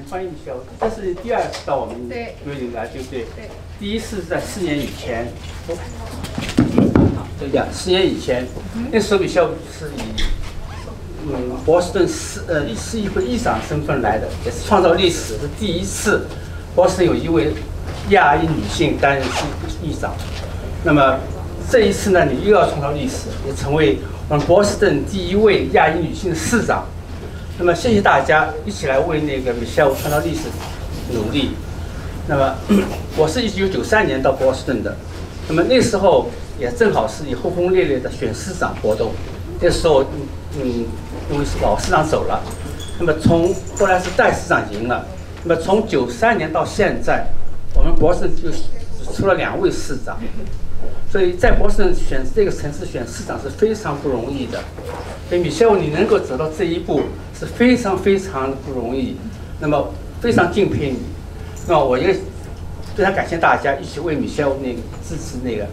欢迎小，这是第二次到我们瑞林来，对不对？对。第一次是在4年以前。对呀，4年以前，那时候米歇尔是以波士顿市议会议长身份来的，也是创造历史，是第一次波士顿有一位亚裔女性担任议长。那么这一次呢，你又要创造历史，也成为我们波士顿第一位亚裔女性的市长。那么谢谢大家一起来为那个米歇尔创造历史努力。那么我是1993年到波士顿的，那么那时候也正好是以轰轰烈烈的选市长活动。那时候因为是老市长走了，那么后来是代市长赢了。那么从93年到现在，我们波士顿就只出了2位市长。所以在波士顿选这个城市选市长是非常不容易的，所以米歇尔你能够走到这一步是非常非常不容易，那么非常敬佩你，那么我也非常感谢大家一起为米歇尔那个支持那个，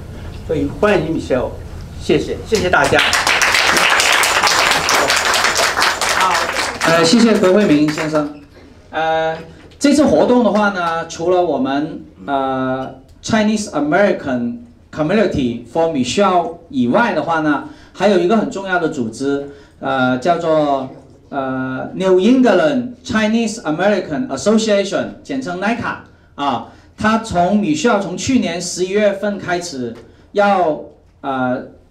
所以欢迎米歇尔，谢谢大家。好，谢谢何慧明先生。这次活动的话呢，除了我们Chinese American Community for Michelle 以外的话呢，还有一个很重要的组织，叫做New England Chinese American Association， 简称 NICA 啊。它从 Michelle 从去年11月份开始要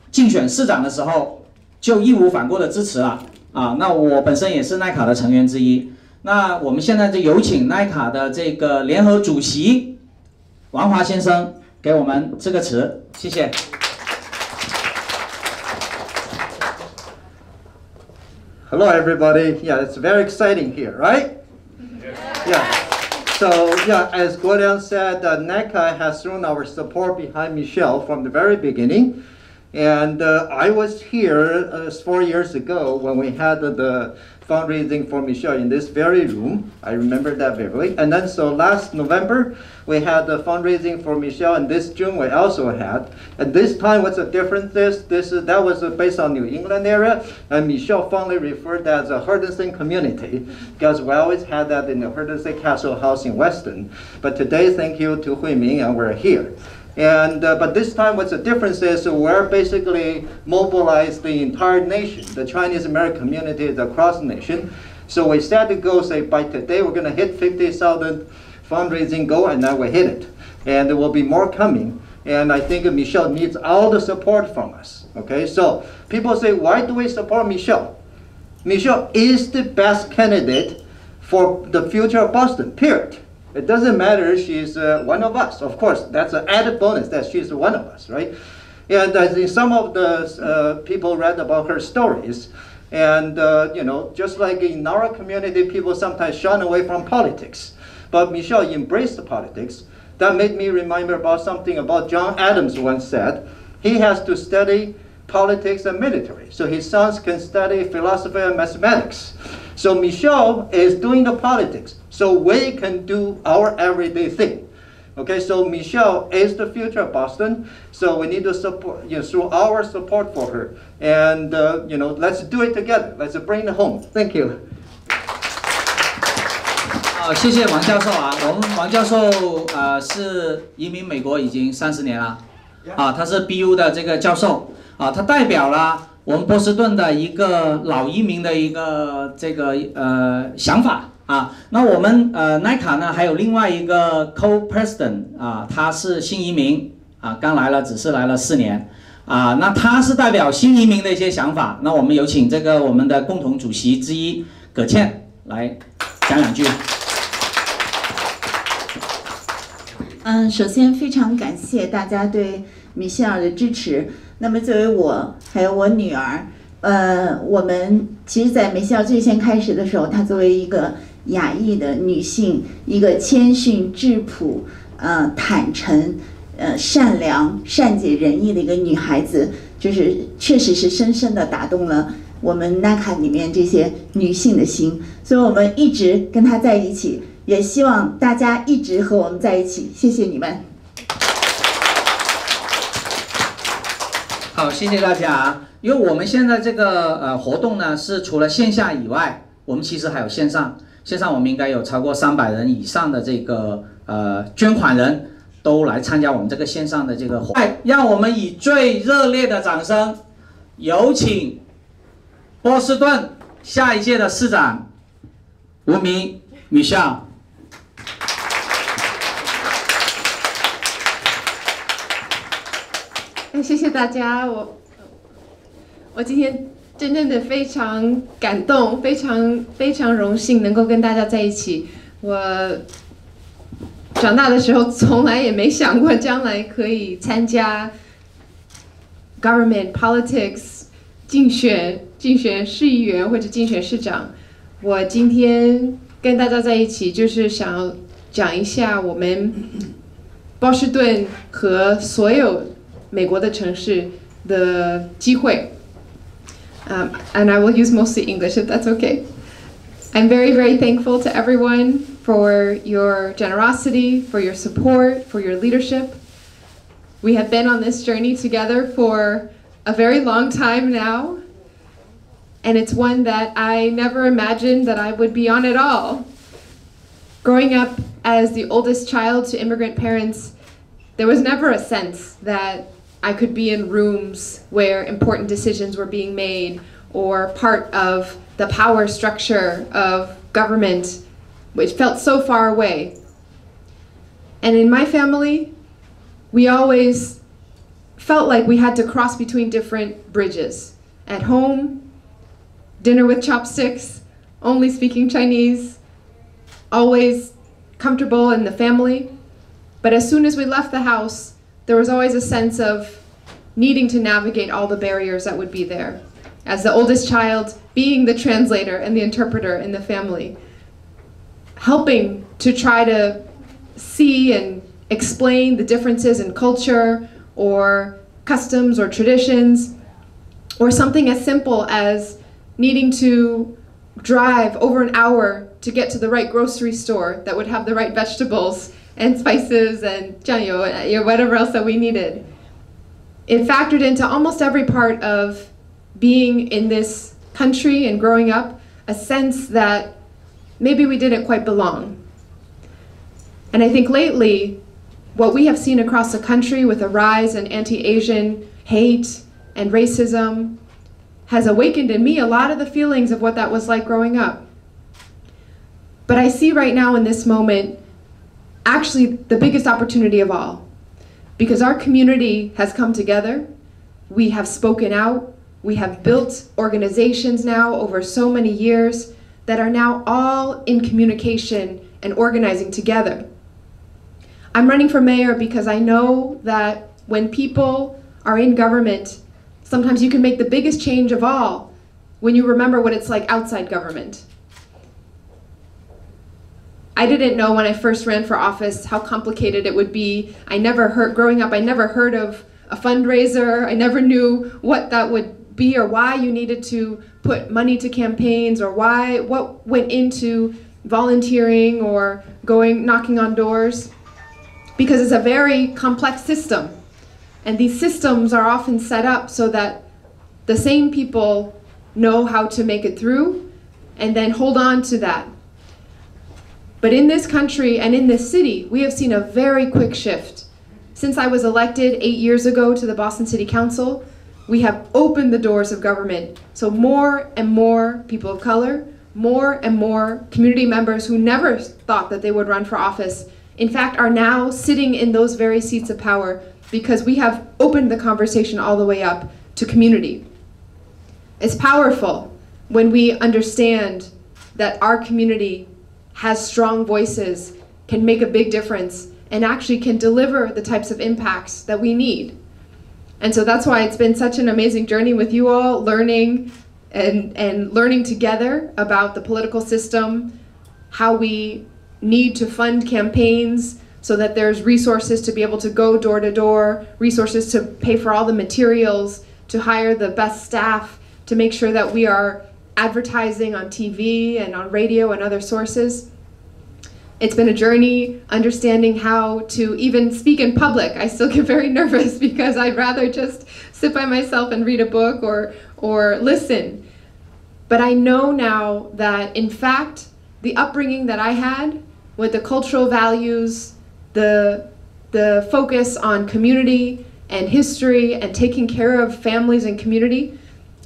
竞选市长的时候，就义无反顾的支持了啊。那我本身也是 NICA 的成员之一。那我们现在就有请 NICA 的这个联合主席王华先生给我们致个词，谢谢。Hello, everybody. Yeah, it's very exciting here, right? Yeah. So, yeah, as Gloria said, NICA has thrown our support behind Michelle from the very beginning. And I was here 4 years ago when we had the fundraising for Michelle in this very room. I remember that vividly. And then so last November, we had the fundraising for Michelle, and this June we also had. And this time, what's the difference is, that was based on New England area, and Michelle fondly referred that as a Henderson community, because we always had that in the Henderson Castle House in Weston. But today, thank you to Huiming, and we're here. And but this time, what's the difference is we're basically mobilized the entire nation. The Chinese American community is across the nation. So we set the goal, say by today we're going to hit 50,000 fundraising goal, and now we hit it. And there will be more coming. And I think Michelle needs all the support from us. Okay, so people say, why do we support Michelle? Michelle is the best candidate for the future of Boston, period. It doesn't matter if she's one of us. Of course, that's an added bonus that she's one of us, right? And I think some of the people read about her stories. And, you know, just like in our community, people sometimes shun away from politics. But Michelle embraced the politics. That made me remember about something about John Adams once said. He has to study politics and military, so his sons can study philosophy and mathematics. So Michelle is doing the politics, so we can do our everyday thing. Okay, so Michelle is the future of Boston, so we need to support, you know, through our support for her. And, you know, let's do it together. Let's bring it home. Thank you. 谢谢王教授啊，我们王教授是移民美国已经30年了，啊，他是 BU 的这个教授啊，他代表了我们波士顿的一个老移民的一个这个想法啊。那我们NICA 呢还有另外一个 Co-President 啊，他是新移民啊，刚来了，只是来了4年啊。那他是代表新移民的一些想法。那我们有请这个我们的共同主席之一葛倩来讲两句。首先非常感谢大家对米歇尔的支持。那么作为我还有我女儿，我们其实在米歇尔最先开始的时候，她作为一个亚裔的女性，一个谦逊质朴、坦诚、善良、善解人意的一个女孩子，就是确实是深深地打动了我们 NICA 里面这些女性的心，所以我们一直跟她在一起。也希望大家一直和我们在一起，谢谢你们。好，谢谢大家啊！因为我们现在这个活动呢，是除了线下以外，我们其实还有线上。线上我们应该有超过300人以上的这个捐款人都来参加我们这个线上的这个活动。让我们以最热烈的掌声，有请波士顿下一届的市长吴明米夏。谢谢大家，我今天真正的非常感动，非常荣幸能够跟大家在一起。我长大的时候从来也没想过将来可以参加 government politics 竞选市议员或者竞选市长。我今天跟大家在一起，就是想要讲一下我们波士顿和所有美国的城市的机会。And I will use mostly English if that's okay. I'm very, very thankful to everyone for your generosity, for your support, for your leadership. We have been on this journey together for a very long time now, and it's one that I never imagined that I would be on at all. Growing up as the oldest child to immigrant parents, there was never a sense that I could be in rooms where important decisions were being made or part of the power structure of government, which felt so far away. And in my family, we always felt like we had to cross between different bridges. At home, dinner with chopsticks, only speaking Chinese, always comfortable in the family. But as soon as we left the house, there was always a sense of needing to navigate all the barriers that would be there. As the oldest child, being the translator and the interpreter in the family, helping to try to see and explain the differences in culture or customs or traditions, or something as simple as needing to drive over an hour to get to the right grocery store that would have the right vegetables and spices and 酱油 and whatever else that we needed. It factored into almost every part of being in this country and growing up, a sense that maybe we didn't quite belong. And I think lately, what we have seen across the country with a rise in anti-Asian hate and racism has awakened in me a lot of the feelings of what that was like growing up. But I see right now in this moment actually the biggest opportunity of all, because our community has come together, we have spoken out, we have built organizations now over so many years that are now all in communication and organizing together. I'm running for mayor because I know that when people are in government, sometimes you can make the biggest change of all when you remember what it's like outside government. I didn't know when I first ran for office how complicated it would be. Growing up, I never heard of a fundraiser. I never knew what that would be or why you needed to put money to campaigns or what went into volunteering or knocking on doors. Because it's a very complex system. And these systems are often set up so that the same people know how to make it through and then hold on to that. But in this country and in this city, we have seen a very quick shift. Since I was elected 8 years ago to the Boston City Council, we have opened the doors of government. So more and more people of color, more and more community members who never thought that they would run for office, in fact, are now sitting in those very seats of power because we have opened the conversation all the way up to community. It's powerful when we understand that our community has strong voices, can make a big difference, and actually can deliver the types of impacts that we need. And so that's why it's been such an amazing journey with you all, learning and learning together about the political system, how we need to fund campaigns so that there's resources to be able to go door to door, resources to pay for all the materials, to hire the best staff, to make sure that we are advertising on TV and on radio and other sources. It's been a journey understanding how to even speak in public. I still get very nervous because I'd rather just sit by myself and read a book or listen. But I know now that in fact, the upbringing that I had, with the cultural values, the focus on community and history and taking care of families and community,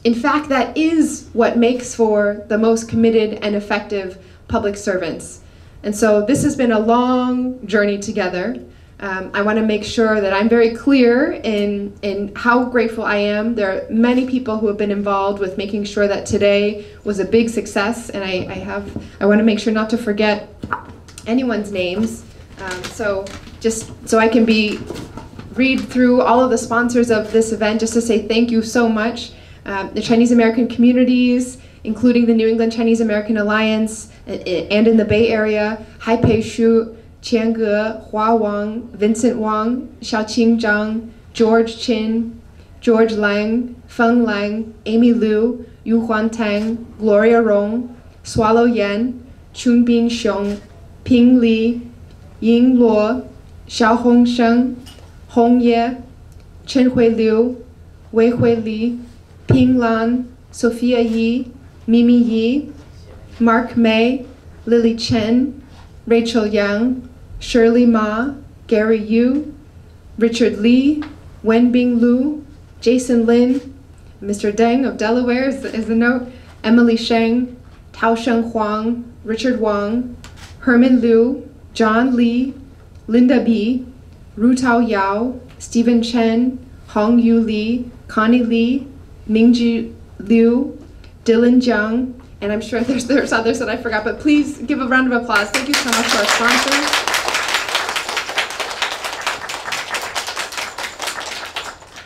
in fact, that is what makes for the most committed and effective public servants. And so this has been a long journey together. I want to make sure that I'm very clear in how grateful I am. There are many people who have been involved with making sure that today was a big success, and I want to make sure not to forget anyone's names. So I can read through all of the sponsors of this event just to say thank you so much. The Chinese American communities, including the New England Chinese American Alliance, and in the Bay Area, Haipei, Shue, Qian, Wang, Vincent Wang, Xiaoqing, Zhang, George Chin, George Lang, Feng Lang, Amy Liu, Yuhuan Tang, Gloria Rong, Swallow Yan, Qunbin Xiong, Ping Li, Ying Luo, Xiaohong Sheng, Hong Ye, Chenhui Liu, Weihui Li, Ping Lan, Sophia Yi, Mimi Yi, Mark May, Lily Chen, Rachel Yang, Shirley Ma, Gary Yu, Richard Lee, Wenbing Lu, Jason Lin, Mr. Deng of Delaware is the note, Emily Sheng, Taosheng Huang, Richard Wang, Hermann Liu, John Lee, Linda B, Rutao Yao, Stephen Chen, Hong Yu Li, Connie Lee, Mingji Liu, Dylan Zhang, and I'm sure there's others that I forgot, but please give a round of applause. Thank you so much to our sponsors.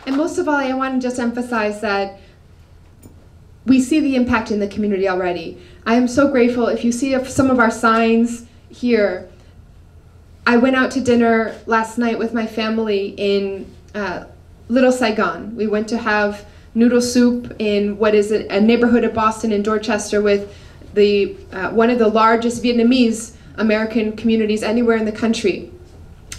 And most of all, I want to just emphasize that we see the impact in the community already. I am so grateful. If you see some of our signs here, I went out to dinner last night with my family in Little Saigon. We went to have noodle soup in what is a neighborhood of Boston in Dorchester with one of the largest Vietnamese American communities anywhere in the country.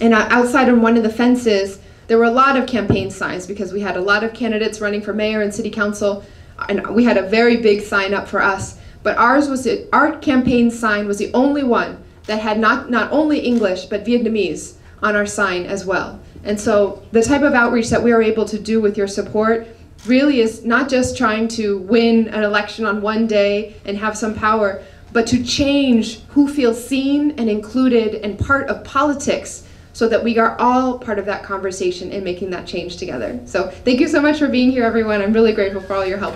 And outside on one of the fences, there were a lot of campaign signs because we had a lot of candidates running for mayor and city council, and we had a very big sign up for us. But our campaign sign was the only one that had not only English but Vietnamese on our sign as well. And so the type of outreach that we are able to do with your support really is not just trying to win an election on one day and have some power, but to change who feels seen and included and part of politics so that we are all part of that conversation and making that change together. So thank you so much for being here, everyone. I'm really grateful for all your help.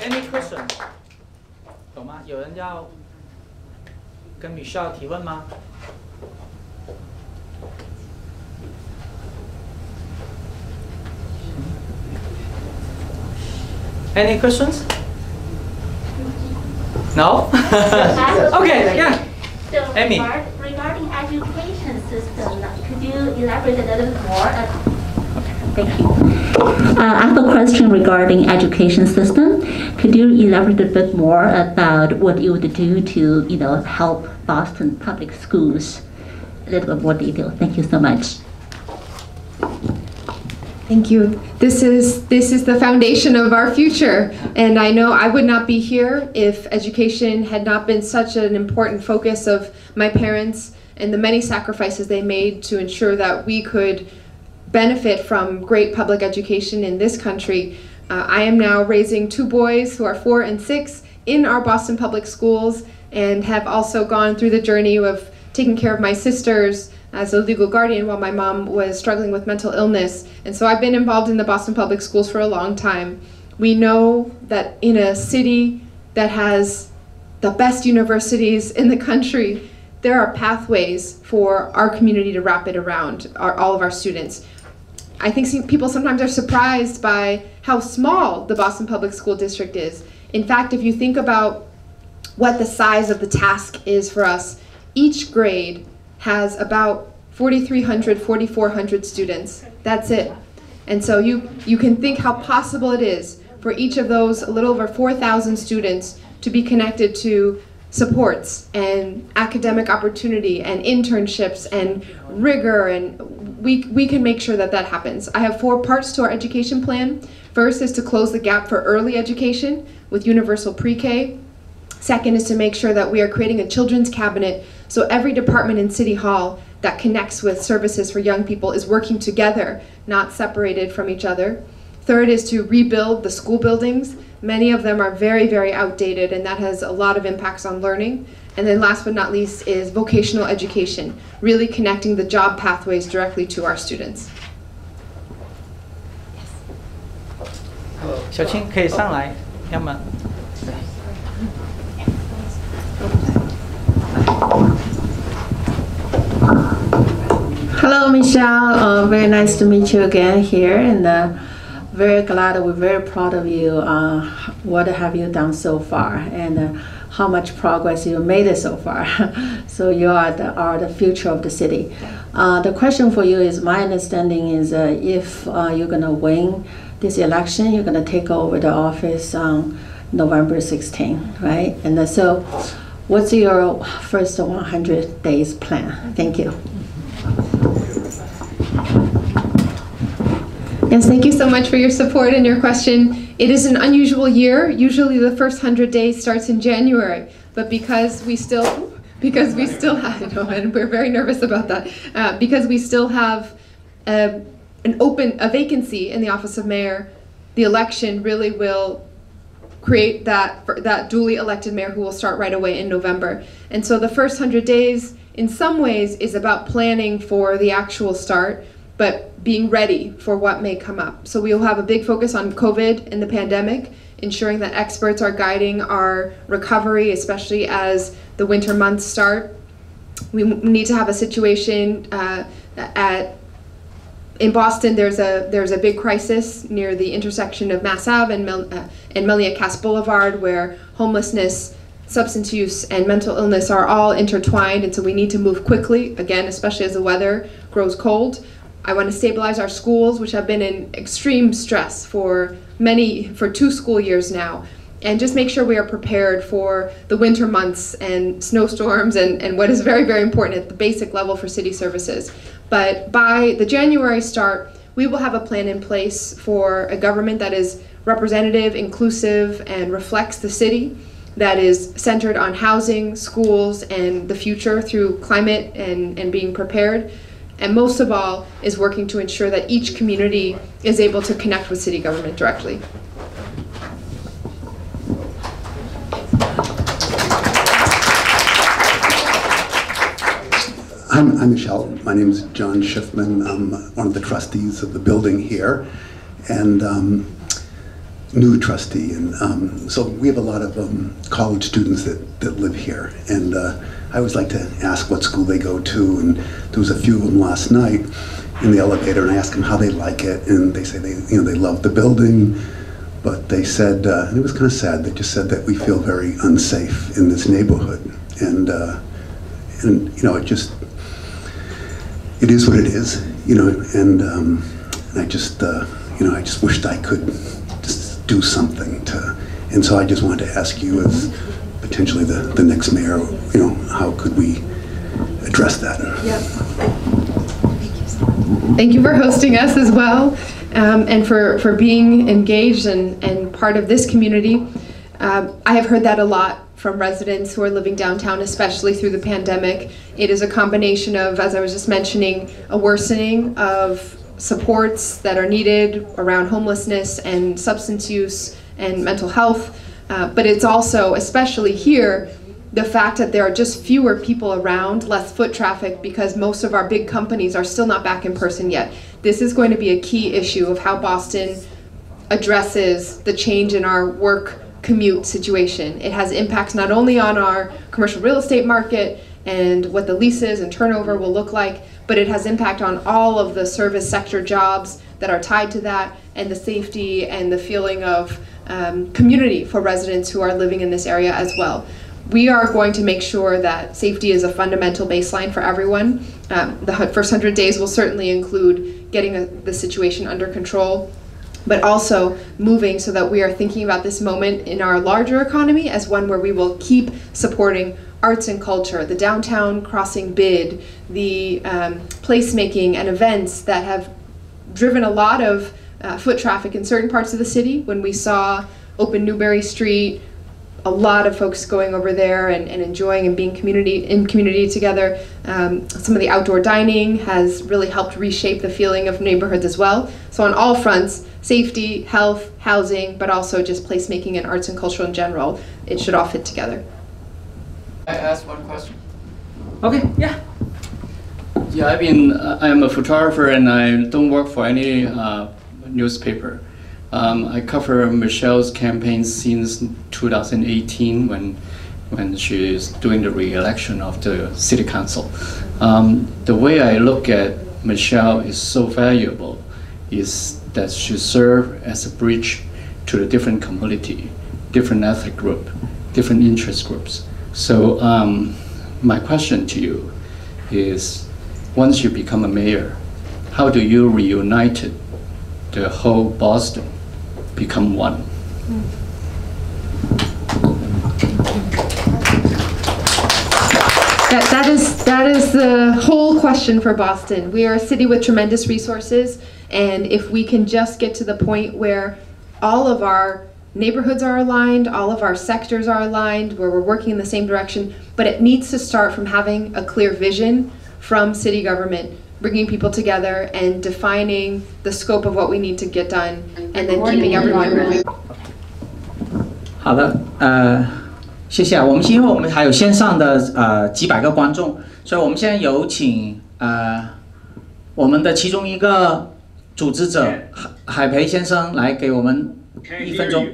Any question? 有吗？有人要跟Michelle提问吗？ Any questions? No? Okay, yeah. So Amy. regarding education system, could you elaborate a little bit more? Thank you. I have a question regarding education system. Could you elaborate a bit more about what you would do to, help Boston public schools? A little bit more detail. Thank you so much. Thank you. This is the foundation of our future, and I know I would not be here if education had not been such an important focus of my parents and the many sacrifices they made to ensure that we could benefit from great public education in this country. I am now raising two boys who are 4 and 6 in our Boston public schools, and have also gone through the journey of taking care of my sisters as a legal guardian while my mom was struggling with mental illness. And so I've been involved in the Boston public schools for a long time. We know that in a city that has the best universities in the country, there are pathways for our community to wrap it around all of our students. I think people sometimes are surprised by how small the Boston Public School District is. In fact, if you think about what the size of the task is for us, each grade has about 4,300, 4,400 students. That's it. And so you can think how possible it is for each of those a little over 4,000 students to be connected to supports and academic opportunity and internships and rigor, and we can make sure that that happens. I have 4 parts to our education plan. First is to close the gap for early education with universal pre-K. Second is to make sure that we are creating a children's cabinet so every department in City Hall that connects with services for young people is working together, not separated from each other. Third is to rebuild the school buildings. Many of them are very, very outdated, and that has a lot of impacts on learning. And then last but not least is vocational education, really connecting the job pathways directly to our students. Xiaoqing 可以上来，要么。Hello, Michelle. Very nice to meet you again here, and very glad. We're very proud of you. What have you done so far, and how much progress you made it so far? So you are the future of the city. The question for you is, my understanding is, if you're gonna win this election, you're gonna take over the office on November 16, right? And so, what's your first 100 days plan? Thank you. Yes, thank you so much for your support and your question. It is an unusual year. Usually the first 100 days starts in January, but because we still have, and we're very nervous about that, because we still have a vacancy in the office of mayor, the election really will create that duly elected mayor who will start right away in November. And so the first 100 days, in some ways, is about planning for the actual start, but being ready for what may come up. So we will have a big focus on COVID and the pandemic, ensuring that experts are guiding our recovery, especially as the winter months start. We need to have a situation in Boston. There's a big crisis near the intersection of Mass Ave and Melia Cass Boulevard, where homelessness, substance use, and mental illness are all intertwined, and so we need to move quickly, again, especially as the weather grows cold. I want to stabilize our schools, which have been in extreme stress for 2 school years now, and just make sure we are prepared for the winter months and snowstorms and what is very, very important at the basic level for city services. But by the January start, we will have a plan in place for a government that is representative, inclusive, and reflects the city, that is centered on housing, schools, and the future through climate and being prepared. And most of all, is working to ensure that each community is able to connect with city government directly. I'm Michelle. My name is John Schiffman. I'm one of the trustees of the building here, and new trustee. And so we have a lot of college students that live here, and I always like to ask what school they go to, and there was a few of them last night in the elevator, and I asked them how they like it, and they say they love the building, but they said, and it was kind of sad, they just said that we feel very unsafe in this neighborhood, and it is what it is, and I just wished I could just do something and so I just wanted to ask you, as potentially the next mayor, how could we address that? Yep. Thank you for hosting us as well, and for being engaged and part of this community. I have heard that a lot from residents who are living downtown, especially through the pandemic. It is a combination of, as I was just mentioning, a worsening of supports that are needed around homelessness and substance use and mental health, but it's also, especially here, the fact that there are just fewer people around, less foot traffic, because most of our big companies are still not back in person yet. This is going to be a key issue of how Boston addresses the change in our work commute situation. It has impacts not only on our commercial real estate market and what the leases and turnover will look like, but it has impact on all of the service sector jobs that are tied to that, and the safety and the feeling of community for residents who are living in this area as well. We are going to make sure that safety is a fundamental baseline for everyone. The first 100 days will certainly include getting the situation under control, but also moving so that we are thinking about this moment in our larger economy as one where we will keep supporting arts and culture, the downtown crossing bid, the placemaking and events that have driven a lot of foot traffic in certain parts of the city. When we saw open Newberry Street, a lot of folks going over there and enjoying and being in community together. Some of the outdoor dining has really helped reshape the feeling of neighborhoods as well. So on all fronts, safety, health, housing, but also just placemaking and arts and culture in general, it should all fit together. I ask one question? Okay, yeah. Yeah, I'm a photographer and I don't work for any newspaper. I cover Michelle's campaign since 2018 when she is doing the re-election of the city council. The way I look at Michelle is so valuable is that she serves as a bridge to the different community, different ethnic group, different interest groups. So my question to you is, once you become a mayor, how do you reunite the whole Boston, become one? That is the whole question for Boston. We are a city with tremendous resources, and if we can just get to the point where all of our neighborhoods are aligned, all of our sectors are aligned, where we're working in the same direction, but it needs to start from having a clear vision from city government, bringing people together and defining the scope of what we need to get done, and then keeping everyone moving. 好的，谢谢。因为我们还有线上的几百个观众，所以我们现在有请我们的其中一个组织者海培先生来给我们1分钟。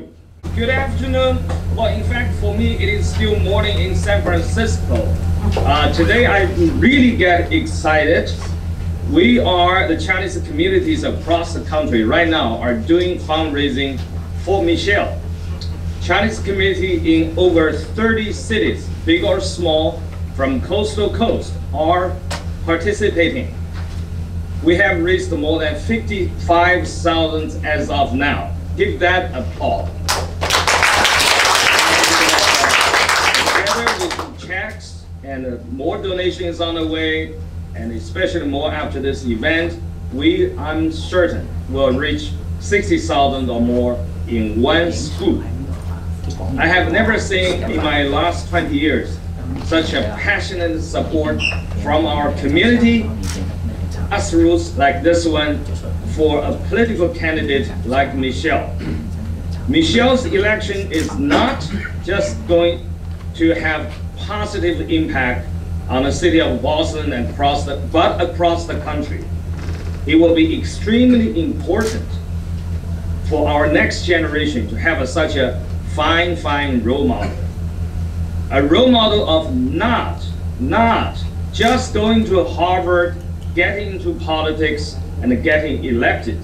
Good afternoon. Well, in fact, for me, it is still morning in San Francisco. Today, I really get excited. We are the Chinese communities across the country right now are doing fundraising for Michelle. Chinese community in over 30 cities, big or small, from coast to coast, are participating. We have raised more than 55,000 as of now. Give that applause. Together with checks and more donations on the way, and especially more after this event, I'm certain, will reach 60,000 or more in one swoop. I have never seen in my last 20 years such a passionate support from our community, grassroots like this one, for a political candidate like Michelle. Michelle's election is not just going to have positive impact on the city of Boston and but across the country. It will be extremely important for our next generation to have such a fine role model. A role model of not just going to Harvard, getting into politics and getting elected,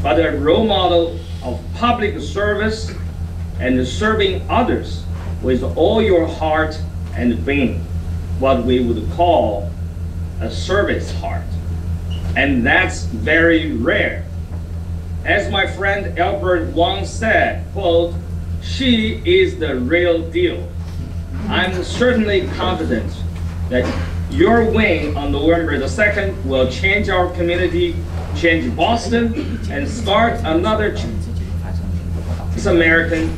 but a role model of public service and serving others with all your heart and being, what we would call a service heart. And that's very rare. As my friend Albert Wang said, quote, "She is the real deal." I'm certainly confident that your win on November the 2nd will change our community, change Boston, and start another American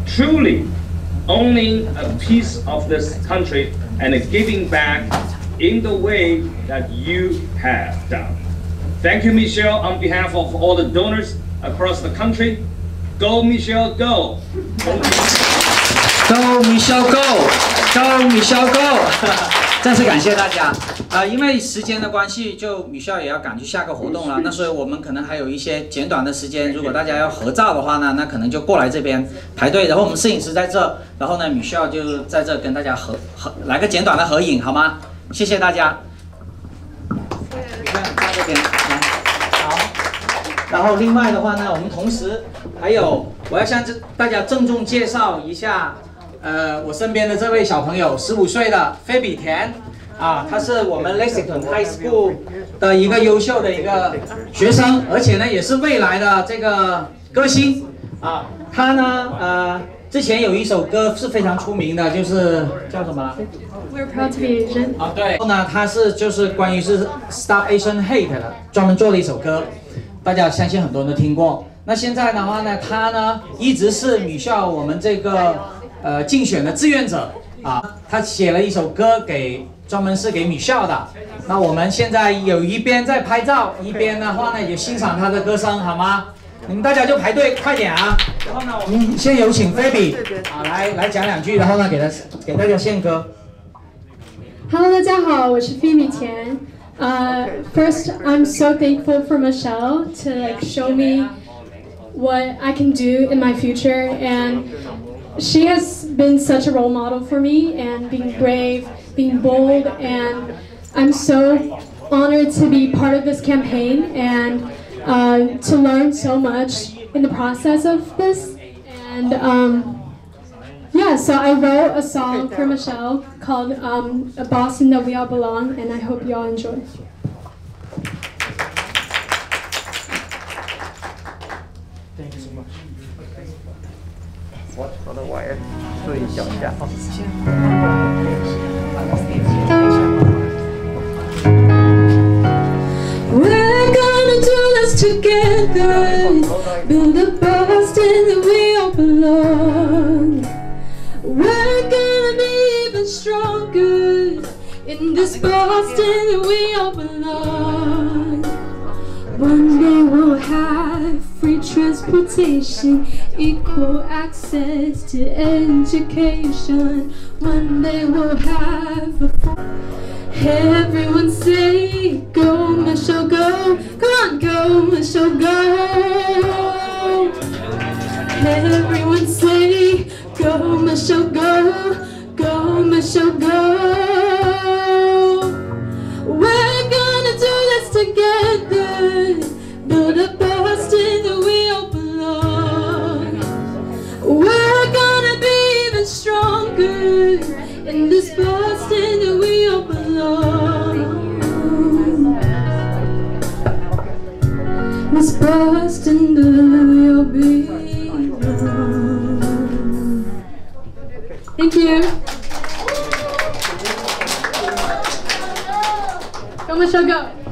truly owning a piece of this country and giving back in the way that you have done. Thank you, Michelle, on behalf of all the donors across the country. Go, Michelle, go! Go, Michelle, go! Go, Michelle, go! 再次感谢大家。因为时间的关系，就Michelle也要赶去下个活动了。那所以我们可能还有一些简短的时间，如果大家要合照的话呢，那可能就过来这边排队。然后我们摄影师在这，然后呢Michelle就在这跟大家来个简短的合影，好吗？谢谢大家。你看在这边来，好。然后另外的话呢，我们同时还有，我要向大家郑重介绍一下。我身边的这位小朋友，15岁的菲比田，他是我们 Lexington High School 的一个优秀的一个学生，而且呢也是未来的这个歌星他呢之前有一首歌是非常出名的，就是叫什么 ？We're proud to be Asian。对。然后呢，他是就是关于是 Stop Asian Hate 的，专门做了一首歌。大家相信很多人都听过。那现在的话呢，他呢一直是米校我们这个竞选的志愿者啊，他写了一首歌专门是给米校的。那我们现在有一边在拍照，一边的话呢也欣赏他的歌声，好吗？你们大家就排队，快点啊！然后呢，我们先有请菲比啊来讲2句，然后呢给大家献歌。Hello， 大家好，我是菲比田。First, I'm so thankful for Michelle to show me what I can do in my future, and she has been such a role model for me, and being brave, being bold, and I'm so honored to be part of this campaign and to learn so much in the process of this. And yeah, so I wrote a song for Michelle called Boston That We All Belong, and I hope you all enjoy. Thank you so much. Watch for the wire. 注意脚下。We're gonna do this together. Build a Boston that we all belong. We're gonna be even stronger in this Boston that we all belong. One day we'll have free transportation, equal access to education. One day we'll have everyone say, go Michelle, go. Come on, go Michelle, go. Everyone say, go Michelle, go. Go Michelle, go. We're gonna do this together. Build a Boston that we all belong. We're gonna be even stronger in this Boston that we all belong. This Boston that we all belong. Thank you. Go Michelle, go.